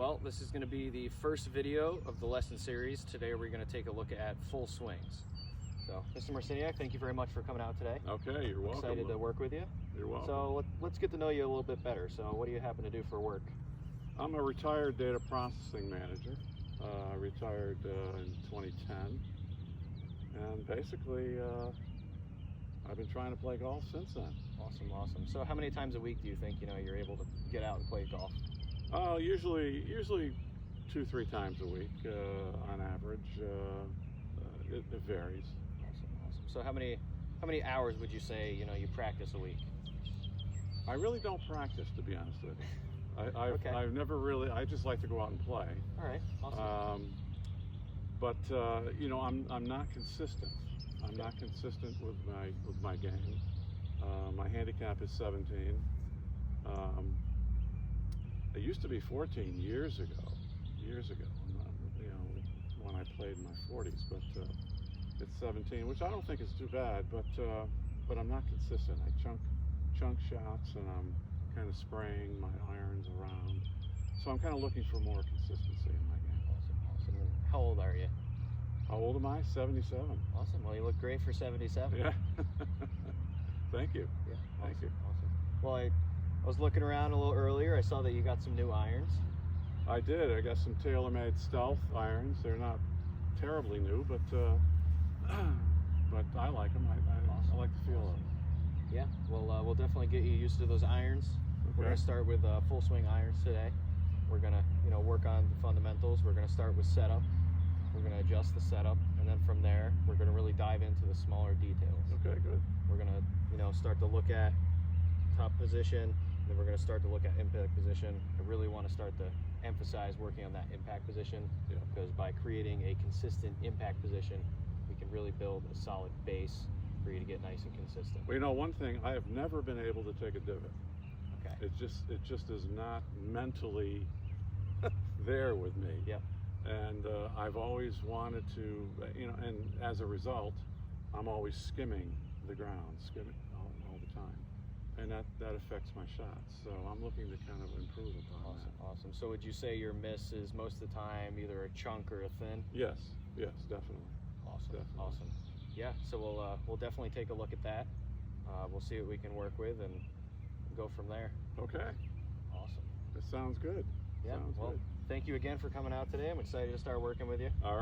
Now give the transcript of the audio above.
Well, this is going to be the first video of the lesson series. Today we're going to take a look at full swings. So, Mr. Marciniak, thank you very much for coming out today. Okay, you're welcome. Excited to work with you. You're welcome. So let's get to know you a little bit better. So what do you happen to do for work? I'm a retired data processing manager. I retired in 2010, and basically I've been trying to play golf since then. Awesome, awesome. So how many times a week do you think you're able to get out and play golf? Usually 2-3 times a week on average. It varies. Awesome, awesome. So how many hours would you say you practice a week? I really don't practice, to be honest with you. I've never really. I just like to go out and play. All right, awesome. But I'm not consistent. I'm not consistent with my game. My handicap is 17. It used to be 14 years ago. When I played in my 40s, but it's 17, which I don't think is too bad. But I'm not consistent. I chunk shots, and I'm kind of spraying my irons around. So I'm kind of looking for more consistency in my game. Awesome, awesome. And how old are you? How old am I? 77. Awesome. Well, you look great for 77. Yeah. Thank you. Yeah. Thank you. Awesome. Well, I was looking around a little earlier. I saw that you got some new irons. I did. I got some TaylorMade Stealth irons. They're not terribly new, but I like them. I like the feel of them. Yeah. Well, we'll definitely get you used to those irons. Okay. We're gonna start with full swing irons today. We're gonna work on the fundamentals. We're gonna start with setup. We're gonna adjust the setup, and then from there we're gonna really dive into the smaller details. Okay, good. We're gonna start to look at top position. Then we're gonna start to look at impact position. I really want to start to emphasize working on that impact position, because by creating a consistent impact position, we can really build a solid base for you to get nice and consistent. Well, one thing, I have never been able to take a divot. Okay. It just is not mentally there with me. Yep. And I've always wanted to, and as a result, I'm always skimming the ground, all the time. And that affects my shots. So I'm looking to kind of improve upon that. Awesome. So would you say your miss is most of the time either a chunk or a thin? Yes, definitely. Awesome. Definitely. Awesome. Yeah, so we'll definitely take a look at that. We'll see what we can work with and go from there. Okay. Awesome. That sounds good. Yeah. Sounds well, good. Thank you again for coming out today. I'm excited to start working with you. All right.